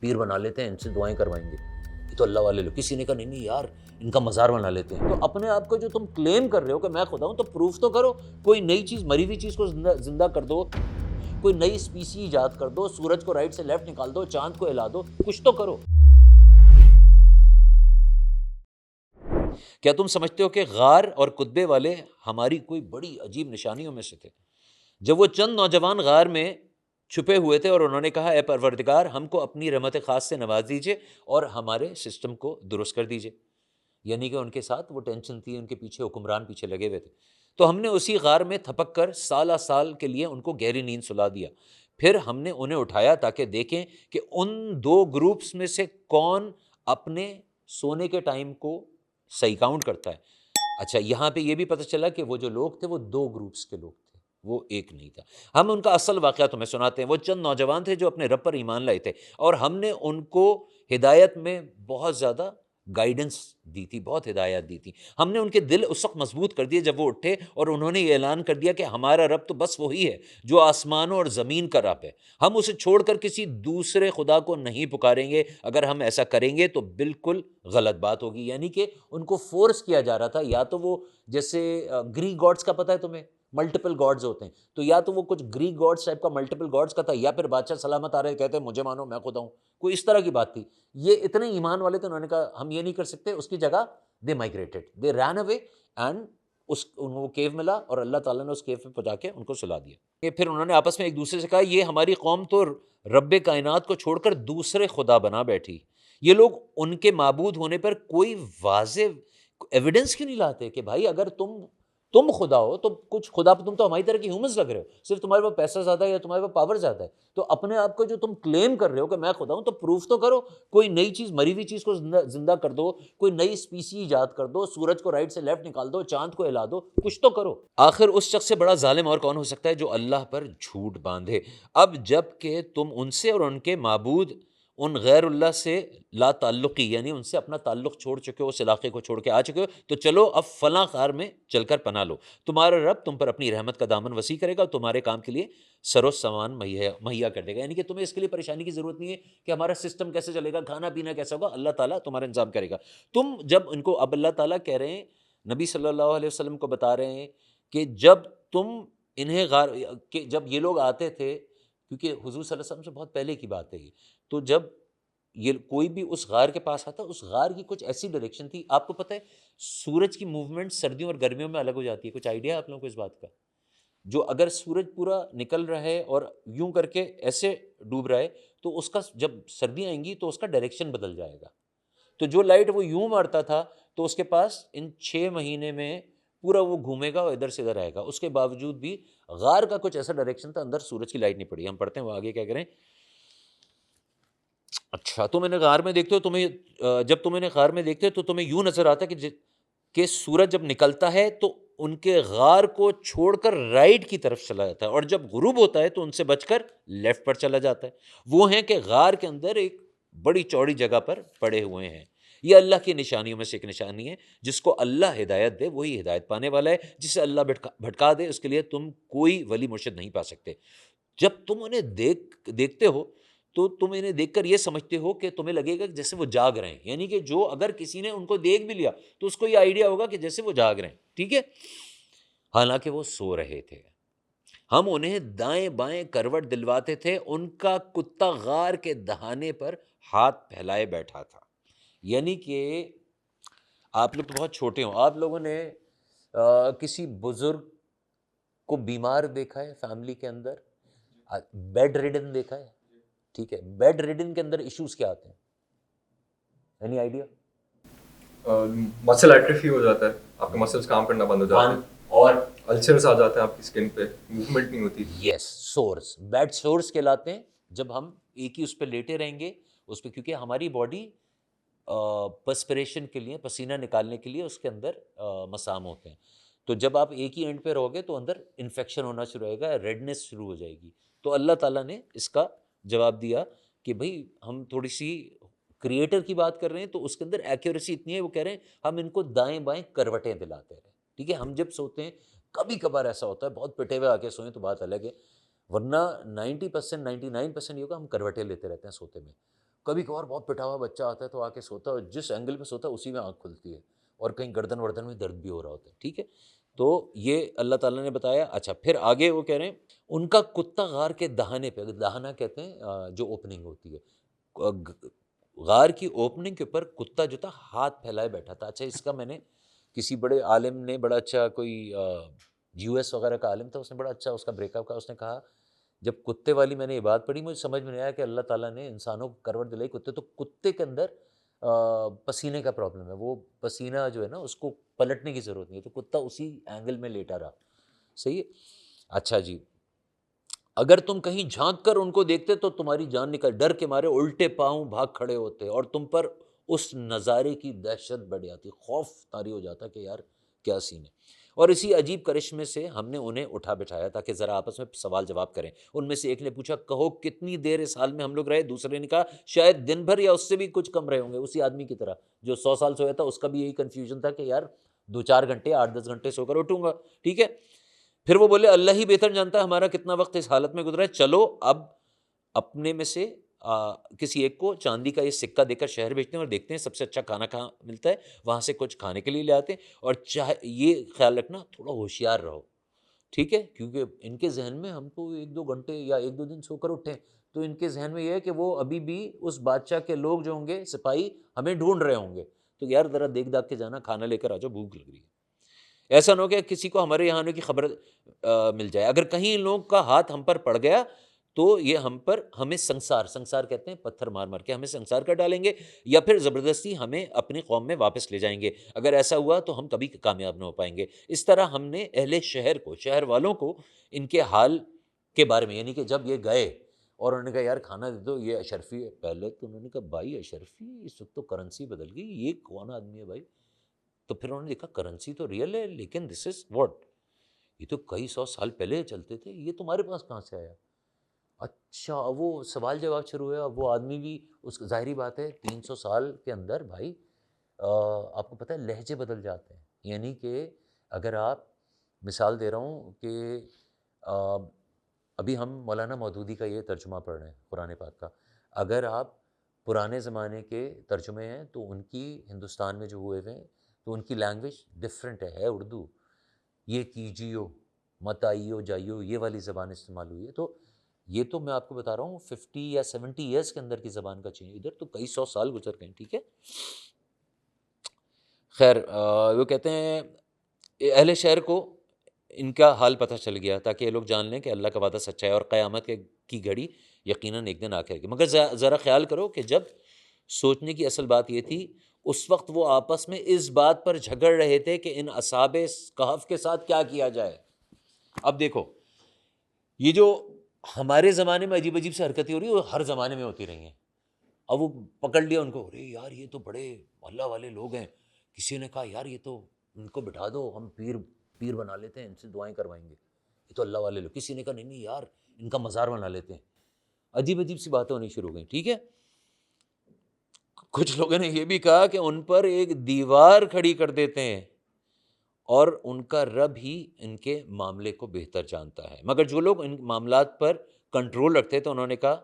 پیر بنا لیتے ہیں، ان سے دعائیں کروائیں گے، یہ تو اللہ والے لوگ. کسی نے کہا نہیں یار ان کا مزار بنا لیتے ہیں. تو اپنے آپ کو جو تم کلیم کر رہے ہو کہ میں خدا ہوں، تو پروف تو کرو. کوئی نئی چیز، مری ہوئی چیز کو زندہ کر دو، کوئی نئی اسپیسی ایجاد کر دو، سورج کو رائٹ سے لیفٹ نکال دو، چاند کو ہلا دو، کچھ تو کرو. کیا تم سمجھتے ہو کہ غار اور کتبے والے ہماری کوئی بڑی عجیب نشانیوں میں سے تھے؟ جب وہ چند نوجوان غار میں چھپے ہوئے تھے اور انہوں نے کہا اے پروردگار ہم کو اپنی رحمت خاص سے نواز دیجئے اور ہمارے سسٹم کو درست کر دیجئے. یعنی کہ ان کے ساتھ وہ ٹینشن تھی، ان کے پیچھے حکمران پیچھے لگے ہوئے تھے. تو ہم نے اسی غار میں تھپک کر سالہ سال کے لیے ان کو گہری نیند سلا دیا. پھر ہم نے انہیں اٹھایا تاکہ دیکھیں کہ ان دو گروپس میں سے کون اپنے سونے کے ٹائم کو صحیح کاؤنٹ کرتا ہے. اچھا، یہاں پہ یہ بھی پتہ چلا کہ وہ جو لوگ تھے وہ دو گروپس کے لوگ تھے، وہ ایک نہیں تھا. ہم ان کا اصل واقعہ تمہیں سناتے ہیں. وہ چند نوجوان تھے جو اپنے رب پر ایمان لائے تھے، اور ہم نے ان کو ہدایت میں بہت زیادہ گائیڈنس دی تھی، بہت ہدایات دی تھی. ہم نے ان کے دل اس وقت مضبوط کر دیے جب وہ اٹھے اور انہوں نے یہ اعلان کر دیا کہ ہمارا رب تو بس وہی ہے جو آسمانوں اور زمین کا رب ہے، ہم اسے چھوڑ کر کسی دوسرے خدا کو نہیں پکاریں گے. اگر ہم ایسا کریں گے تو بالکل غلط بات ہوگی. یعنی کہ ان کو فورس کیا جا رہا تھا، یا تو وہ جیسے گریک گاڈس کا پتہ ہے تمہیں، ملٹیپل گاڈز ہوتے ہیں، تو یا تو وہ کچھ گریک گاڈس ٹائپ کا ملٹیپل گاڈس کا تھا، یا پھر بادشاہ سلامت آ رہے کہتے ہیں مجھے مانو میں خدا ہوں، کوئی اس طرح کی بات تھی. یہ اتنے ایمان والے تھے، انہوں نے کہا ہم یہ نہیں کر سکتے. اس کی جگہ دے migrated, they rain away, and وہ کیو ملا اور اللہ تعالیٰ نے اس کیو میں پہنچا کے ان کو سلا دیا. پھر انہوں نے آپس میں ایک دوسرے سے کہا یہ ہماری قوم تو رب کائنات کو چھوڑ کر دوسرے خدا بنا بیٹھی. یہ لوگ ان کے معبود ہونے پر کوئی واضح ایویڈنس کیوں نہیں لاتے کہ بھائی اگر تم خدا ہو تو کچھ خدا، تم تو ہماری طرح کی ہیومنس لگ رہے ہو، صرف تمہارے پاس پیسہ زیادہ ہے یا تمہارے پاس پاور زیادہ ہے. تو اپنے آپ کو جو تم کلیم کر رہے ہو کہ میں خدا ہوں، تو پروف تو کرو. کوئی نئی چیز، مری ہوئی چیز کو زندہ کر دو، کوئی نئی اسپیسی ایجاد کر دو، سورج کو رائٹ سے لیفٹ نکال دو، چاند کو ہلا دو، کچھ تو کرو. آخر اس شخص سے بڑا ظالم اور کون ہو سکتا ہے جو اللہ پر جھوٹ باندھے. اب جب کہ تم ان سے اور ان کے معبود ان غیر اللہ سے لا تعلقی، یعنی ان سے اپنا تعلق چھوڑ چکے ہو، اس علاقے کو چھوڑ کے آ چکے ہو، تو چلو اب فلاں غار میں چل کر پناہ لو. تمہارا رب تم پر اپنی رحمت کا دامن وسیع کرے گا اور تمہارے کام کے لیے سر و سامان مہیا کر دے گا. یعنی کہ تمہیں اس کے لیے پریشانی کی ضرورت نہیں ہے کہ ہمارا سسٹم کیسے چلے گا، کھانا پینا کیسا ہوگا، اللہ تعالیٰ تمہارا انتظام کرے گا. تم جب ان کو، اب اللہ تعالیٰ کہہ رہے ہیں، نبی صلی اللہ علیہ وسلم کو بتا رہے ہیں کہ جب تم انہیں غار، کہ جب یہ لوگ آتے تھے، کیونکہ حضور صلی اللہ علیہ وسلم سے بہت پہلے کی بات ہے یہ، تو جب یہ کوئی بھی اس غار کے پاس آتا، اس غار کی کچھ ایسی ڈائریکشن تھی. آپ کو پتہ ہے سورج کی موومنٹ سردیوں اور گرمیوں میں الگ ہو جاتی ہے، کچھ آئیڈیا ہے آپ لوگوں کو اس بات کا؟ جو اگر سورج پورا نکل رہا ہے اور یوں کر کے ایسے ڈوب رہا ہے، تو اس کا جب سردیاں آئیں گی تو اس کا ڈائریکشن بدل جائے گا. تو جو لائٹ وہ یوں مارتا تھا تو اس کے پاس ان 6 مہینے میں پورا وہ گھومے گا اور ادھر سے ادھر آئے گا. اس کے باوجود بھی غار کا کچھ ایسا ڈائریکشن تھا، اندر سورج کی لائٹ نہیں پڑی. ہم پڑھتے ہیں وہ آگے کیا کریں. اچھا، تم انہیں غار میں دیکھتے ہو، جب تم انہیں غار میں دیکھتے ہو تو تمہیں یوں نظر آتا ہے کہ سورج جب نکلتا ہے تو ان کے غار کو چھوڑ کر رائٹ کی طرف چلا جاتا ہے، اور جب غروب ہوتا ہے تو ان سے بچ کر لیفٹ پر چلا جاتا ہے. وہ ہیں کہ غار کے اندر ایک بڑی چوڑی جگہ پر پڑے ہوئے ہیں. یہ اللہ کی نشانیوں میں سے ایک نشانی ہے. جس کو اللہ ہدایت دے وہی ہدایت پانے والا ہے، جسے اللہ بھٹکا دے اس کے لیے تم کوئی ولی مرشد نہیں پا سکتے. جب تم انہیں دیکھتے ہو تو تم انہیں دیکھ کر یہ سمجھتے ہو کہ تمہیں لگے گا کہ جیسے وہ جاگ رہے ہیں. یعنی کہ جو اگر کسی نے ان کو دیکھ بھی لیا تو اس کو یہ آئیڈیا ہوگا کہ جیسے وہ جاگ رہے ہیں. ٹھیک ہے، حالانکہ وہ سو رہے تھے. ہم انہیں دائیں بائیں کروٹ دلواتے تھے، ان کا کتا غار کے دہانے پر ہاتھ پھیلائے بیٹھا تھا. یعنی کہ آپ لوگ تو بہت چھوٹے ہوں، آپ لوگوں نے کسی بزرگ کو بیمار دیکھا ہے فیملی کے اندر، بیڈ ریڈن دیکھا ہے؟ ٹھیک ہے، بیڈ ریڈن کے اندر ایشوز کیا آتے ہیں؟ Any idea? مسل ایٹروفی ہو جاتا ہے، آپ کے مسلز کام کرنا بند ہو جاتے ہیں، اور السرز آ جاتے ہیں آپ کی اسکن پہ، موومنٹ نہیں ہوتی. یس، سورس، بیڈ سورس کہلاتے ہیں. جب ہم ایک ہی اس پہ لیٹے رہیں گے اس پہ، کیونکہ ہماری باڈی پرسپریشن کے لیے، پسینہ نکالنے کے لیے اس کے اندر مسام ہوتے ہیں. تو جب آپ ایک ہی اینڈ پہ رہو گے تو اندر انفیکشن ہونا شروع ہوئے گا، ریڈنس شروع ہو جائے گی. تو اللہ تعالیٰ نے اس کا جواب دیا کہ بھئی ہم تھوڑی سی کریٹر کی بات کر رہے ہیں تو اس کے اندر ایکیوریسی اتنی ہے، وہ کہہ رہے ہیں ہم ان کو دائیں بائیں کروٹیں دلاتے رہے. ٹھیک ہے، ہم جب سوتے ہیں کبھی کبھار ایسا ہوتا ہے بہت پٹے ہوئے آ کے سوئیں تو بات الگ ہے، ورنہ 90% 99% یہ ہوگا ہم کروٹیں لیتے رہتے ہیں سوتے میں. کبھی کبھار بہت پٹا ہوا بچہ آتا ہے تو آ کے سوتا ہے، جس اینگل میں سوتا ہے اسی میں آنکھ کھلتی ہے، اور کہیں گردن وردن میں درد بھی ہو رہا ہوتا ہے. ٹھیک ہے، تو یہ اللہ تعالیٰ نے بتایا. اچھا پھر آگے وہ کہہ رہے ہیں ان کا کتا غار کے دہانے پہ، دہانہ کہتے ہیں جو اوپننگ ہوتی ہے، غار کی اوپننگ کے اوپر کتا جو تھا ہاتھ پھیلائے بیٹھا تھا. اچھا اس کا میں نے کسی بڑے عالم نے، بڑا اچھا کوئی یو ایس وغیرہ کا عالم تھا، اس نے بڑا اچھا اس کا بریک اپ کہا. اس نے کہا جب کتے والی میں نے یہ بات پڑھی مجھے سمجھ میں نہیں آیا کہ اللہ تعالیٰ نے انسانوں کو کروٹ دلائی کتے، تو کتے کے اندر پسینے کا پرابلم ہے، وہ پسینہ جو ہے نا اس کو پلٹنے کی ضرورت نہیں ہے، تو کتا اسی اینگل میں لیٹا رہا. صحیح ہے. اچھا جی، اگر تم کہیں جھانک کر ان کو دیکھتے تو تمہاری جان نکل، ڈر کے مارے الٹے پاؤں بھاگ کھڑے ہوتے اور تم پر اس نظارے کی دہشت بڑھ جاتی، خوف طاری ہو جاتا کہ یار کیا سین ہے. اور اسی عجیب کرشمے سے ہم نے انہیں اٹھا بٹھایا تاکہ ذرا آپس میں سوال جواب کریں. ان میں سے ایک نے پوچھا کہو کتنی دیر اس حال میں ہم لوگ رہے؟ دوسرے نے کہا شاید دن بھر یا اس سے بھی کچھ کم رہے ہوں گے. اسی آدمی کی طرح جو 100 سال سویا تھا اس کا بھی یہی کنفیوژن تھا کہ یار 2-4 گھنٹے 8-10 گھنٹے سو کر اٹھوں گا. ٹھیک ہے. پھر وہ بولے اللہ ہی بہتر جانتا ہے ہمارا کتنا وقت اس حالت میں گزرا ہے، چلو اب اپنے میں سے کسی ایک کو چاندی کا یہ سکہ دے کر شہر بھیجتے ہیں اور دیکھتے ہیں سب سے اچھا کھانا کہاں ملتا ہے، وہاں سے کچھ کھانے کے لیے لے آتے ہیں. اور چاہے یہ خیال رکھنا تھوڑا ہوشیار رہو. ٹھیک ہے، کیونکہ ان کے ذہن میں ہم تو 1-2 گھنٹے یا 1-2 دن سو کر اٹھیں، تو ان کے ذہن میں یہ ہے کہ وہ ابھی بھی اس بادشاہ کے لوگ جو ہوں گے سپاہی ہمیں ڈھونڈ رہے ہوں گے. تو یار ذرا دیکھ داکھ کے جانا، کھانا لے کر آ جاؤ، بھوک لگ رہی ہے. ایسا نہ ہو کہ کسی کو ہمارے یہاں آنے کی خبر مل جائے. اگر کہیں ان لوگوں کا ہاتھ ہم پر پڑ گیا تو یہ ہمیں سنسار کہتے ہیں، پتھر مار مار کے ہمیں سنسار کر ڈالیں گے، یا پھر زبردستی ہمیں اپنی قوم میں واپس لے جائیں گے. اگر ایسا ہوا تو ہم کبھی کامیاب نہ ہو پائیں گے. اس طرح ہم نے اہل شہر کو، شہر والوں کو ان کے حال کے بارے میں، یعنی کہ جب یہ گئے اور انہوں نے کہا یار کھانا دے دو، یہ اشرفی ہے. پہلے تو انہوں نے کہا بھائی اشرفی، اس وقت تو کرنسی بدل گئی، یہ کون آدمی ہے بھائی؟ تو پھر انہوں نے دیکھا کرنسی تو ریئل ہے لیکن دس از واٹ، یہ تو کئی 100 سال پہلے چلتے تھے، یہ تمہارے پاس کہاں سے آیا؟ اچھا وہ سوال جواب شروع ہوا. وہ آدمی بھی اس ظاہری بات ہے 300 سال کے اندر بھائی آپ کو پتہ ہے لہجے بدل جاتے ہیں. یعنی کہ اگر آپ، مثال دے رہا ہوں کہ ابھی ہم مولانا مودودی کا یہ ترجمہ پڑھ رہے ہیں قرآن پاک کا، اگر آپ پرانے زمانے کے ترجمے ہیں تو ان کی ہندوستان میں جو ہوئے ہوئے ہیں تو ان کی لینگویج ڈفرینٹ ہے اردو. یہ کیجیو، مت آئیو جائیو، یہ والی زبان استعمال ہوئی ہے. تو یہ تو میں آپ کو بتا رہا ہوں 50 یا 70 ایئرس کے اندر کی زبان کا چینج، ادھر تو کئی 100 سال گزر گئے. ٹھیک ہے. خیر وہ کہتے ہیں اہل شہر کو ان کا حال پتہ چل گیا تاکہ یہ لوگ جان لیں کہ اللہ کا وعدہ سچا ہے اور قیامت کی گھڑی یقیناً ایک دن آ کے گی. مگر ذرا خیال کرو کہ جب سوچنے کی اصل بات یہ تھی اس وقت وہ آپس میں اس بات پر جھگڑ رہے تھے کہ ان اصحاب کہف کے ساتھ کیا کیا جائے. اب دیکھو یہ جو ہمارے زمانے میں عجیب عجیب سے حرکتیں ہو رہی ہیں وہ ہر زمانے میں ہوتی رہی ہیں. اب وہ پکڑ لیا ان کو، ارے یار یہ تو بڑے اللہ والے لوگ ہیں. کسی نے کہا یار یہ تو ان کو بٹھا دو، ہم پیر بنا لیتے ہیں، ان سے دعائیں کروائیں گے، یہ تو اللہ والے لوگ. کسی نے کہا نہیں یار ان کا مزار بنا لیتے ہیں. عجیب عجیب سی باتیں ہونی شروع ہو گئیں. ٹھیک ہے. کچھ لوگوں نے یہ بھی کہا کہ ان پر ایک دیوار کھڑی کر دیتے ہیں اور ان کا رب ہی ان کے معاملے کو بہتر جانتا ہے. مگر جو لوگ ان معاملات پر کنٹرول رکھتے تو انہوں نے کہا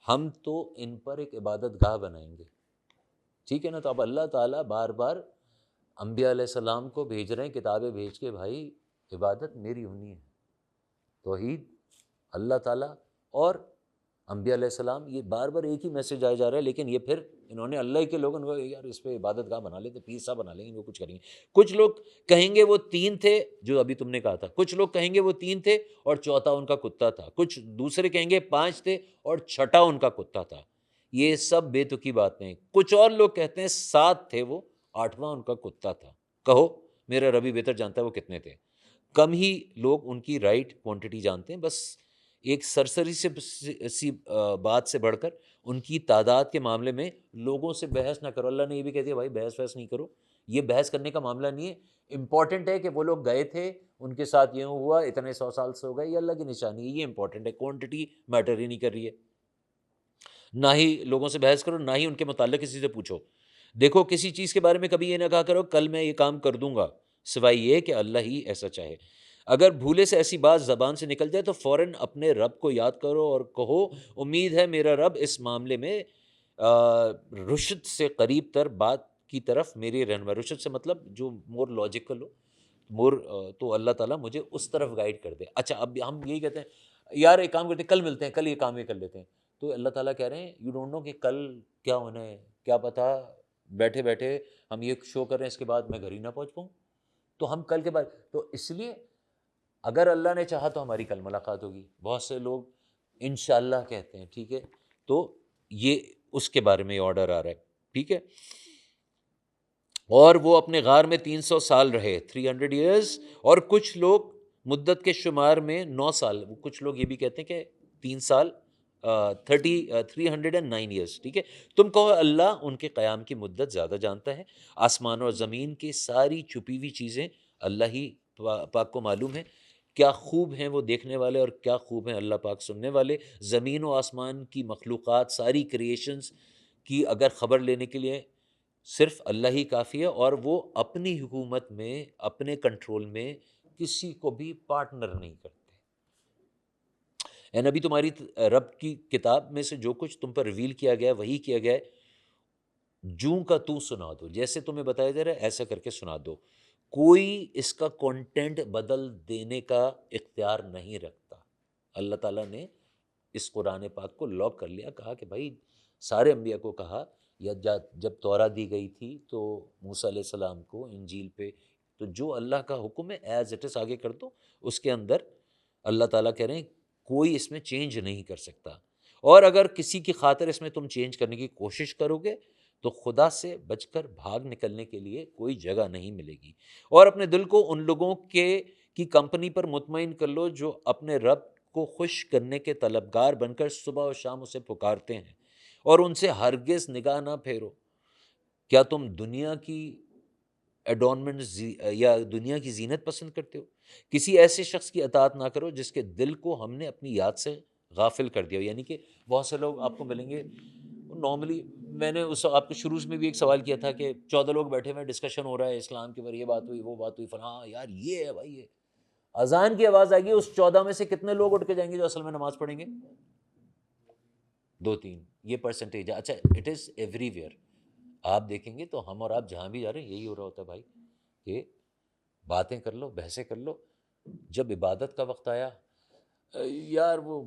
ہم تو ان پر ایک عبادت گاہ بنائیں گے. ٹھیک ہے نا. تو اب اللہ تعالیٰ بار بار انبیاء علیہ السلام کو بھیج رہے ہیں کتابیں بھیج کے، بھائی عبادت میری ہونی ہے، توحید اللہ تعالیٰ اور انبیاء علیہ السلام، یہ بار بار ایک ہی میسج آیا جا رہا ہے. لیکن یہ پھر انہوں نے اللہ کے لوگوں کو یار اس پہ عبادت گاہ بنا لیتے، پیر صاحب بنا لیں گے، وہ کچھ کریں گے. کچھ لوگ کہیں گے وہ 3 تھے جو ابھی تم نے کہا تھا، کچھ لوگ کہیں گے وہ 3 تھے اور چوتھا ان کا کتا تھا، کچھ دوسرے کہیں گے 5 تھے اور چھٹا ان کا کتا تھا. یہ سب بے تکی باتیں. کچھ اور لوگ کہتے ہیں 7 تھے وہ، 8واں ان کا کتا تھا. کہو میرا ربی بہتر جانتا ہے وہ کتنے تھے. کم ہی لوگ ان کی رائٹ کوانٹٹی جانتے ہیں. بس ایک سرسری سی بات سے بڑھ کر ان کی تعداد کے معاملے میں لوگوں سے بحث نہ کرو. اللہ نے یہ بھی کہہ دیا بھائی بحث وحث نہیں کرو، یہ بحث کرنے کا معاملہ نہیں ہے. امپورٹنٹ ہے کہ وہ لوگ گئے تھے، ان کے ساتھ یہ ہوا، اتنے 100 سال سے ہو گئے، یہ اللہ کی نشانی ہے، یہ امپورٹنٹ ہے. کوانٹٹی میٹر ہی نہیں کر رہی ہے. نہ ہی لوگوں سے بحث کرو، نہ ہی ان کے متعلق کسی سے پوچھو. دیکھو کسی چیز کے بارے میں کبھی یہ نہ کہا کرو کل میں یہ کام کر دوں گا، سوائے یہ کہ اللہ ہی ایسا چاہے. اگر بھولے سے ایسی بات زبان سے نکل جائے تو فوراً اپنے رب کو یاد کرو اور کہو امید ہے میرا رب اس معاملے میں رشد سے قریب تر بات کی طرف میری رہنمائی، رشد سے مطلب جو مور لاجیکل ہو، مور، تو اللہ تعالیٰ مجھے اس طرف گائیڈ کر دے. اچھا اب ہم یہی کہتے ہیں یار ایک کام کرتے ہیں کل ملتے ہیں، کل یہ کام یہ کر لیتے ہیں، تو اللہ تعالیٰ کہہ رہے ہیں یو ڈونٹ نو کہ کل کیا ہونا ہے، کیا پتہ بیٹھے بیٹھے ہم یہ شو کر رہے ہیں اس کے بعد میں گھر ہی نہ پہنچ پاؤں. تو ہم کل کے بعد، تو اس لیے اگر اللہ نے چاہا تو ہماری کل ملاقات ہوگی. بہت سے لوگ انشاءاللہ کہتے ہیں، ٹھیک ہے، تو یہ اس کے بارے میں آرڈر آ رہا ہے، ٹھیک ہے. اور وہ اپنے غار میں 300 سال رہے، 300 ایئرز، اور کچھ لوگ مدت کے شمار میں 9 سال، کچھ لوگ یہ بھی کہتے ہیں کہ 3 سال 309 ایئرز، ٹھیک ہے. تم کہو اللہ ان کے قیام کی مدت زیادہ جانتا ہے. آسمان اور زمین کی ساری چھپی ہوئی چیزیں اللہ ہی پاک کو معلوم ہے. کیا خوب ہیں وہ دیکھنے والے اور کیا خوب ہیں اللہ پاک سننے والے. زمین و آسمان کی مخلوقات، ساری کریشنز کی اگر خبر لینے کے لیے صرف اللہ ہی کافی ہے، اور وہ اپنی حکومت میں، اپنے کنٹرول میں کسی کو بھی پارٹنر نہیں کرتے. اے نبی تمہاری رب کی کتاب میں سے جو کچھ تم پر ریویل کیا گیا وہی کیا گیا ہے، جوں کا تو سنا دو، جیسے تمہیں بتایا جا رہا ہے ایسا کر کے سنا دو. کوئی اس کا کانٹینٹ بدل دینے کا اختیار نہیں رکھتا. اللہ تعالیٰ نے اس قرآن پاک کو لاک کر لیا، کہا کہ بھائی سارے انبیاء کو کہا، یا جب تورات دی گئی تھی تو موسیٰ علیہ السلام کو انجیل پہ، تو جو اللہ کا حکم ہے ایز اٹ از آگے کر دو. اس کے اندر اللہ تعالیٰ کہہ رہے ہیں کوئی اس میں چینج نہیں کر سکتا، اور اگر کسی کی خاطر اس میں تم چینج کرنے کی کوشش کرو گے تو خدا سے بچ کر بھاگ نکلنے کے لیے کوئی جگہ نہیں ملے گی. اور اپنے دل کو ان لوگوں کی کمپنی پر مطمئن کر لو جو اپنے رب کو خوش کرنے کے طلبگار بن کر صبح و شام اسے پکارتے ہیں، اور ان سے ہرگز نگاہ نہ پھیرو. کیا تم دنیا کی ایڈورنمنٹ یا دنیا کی زینت پسند کرتے ہو؟ کسی ایسے شخص کی اطاعت نہ کرو جس کے دل کو ہم نے اپنی یاد سے غافل کر دیا ہو. یعنی کہ بہت سے لوگ آپ کو ملیں گے نارملی، میں نے اس آپ کو شروع میں بھی ایک سوال کیا تھا کہ 14 لوگ بیٹھے ہوئے ڈسکشن ہو رہا ہے اسلام کے بارے، یہ بات ہوئی وہ بات ہوئی فلاں، یار یہ ہے بھائی، یہ اذان کی آواز آئے گی، اس 14 میں سے کتنے لوگ اٹھ کے جائیں گے جو اصل میں نماز پڑھیں گے؟ 2-3، یہ پرسنٹیج ہے. اچھا اٹ از ایوری ویئر. آپ دیکھیں گے تو ہم اور آپ جہاں بھی جا رہے ہیں یہی ہو رہا ہوتا ہے بھائی، کہ باتیں کر لو، بحثیں کر لو، جب عبادت کا وقت آیا یار وہ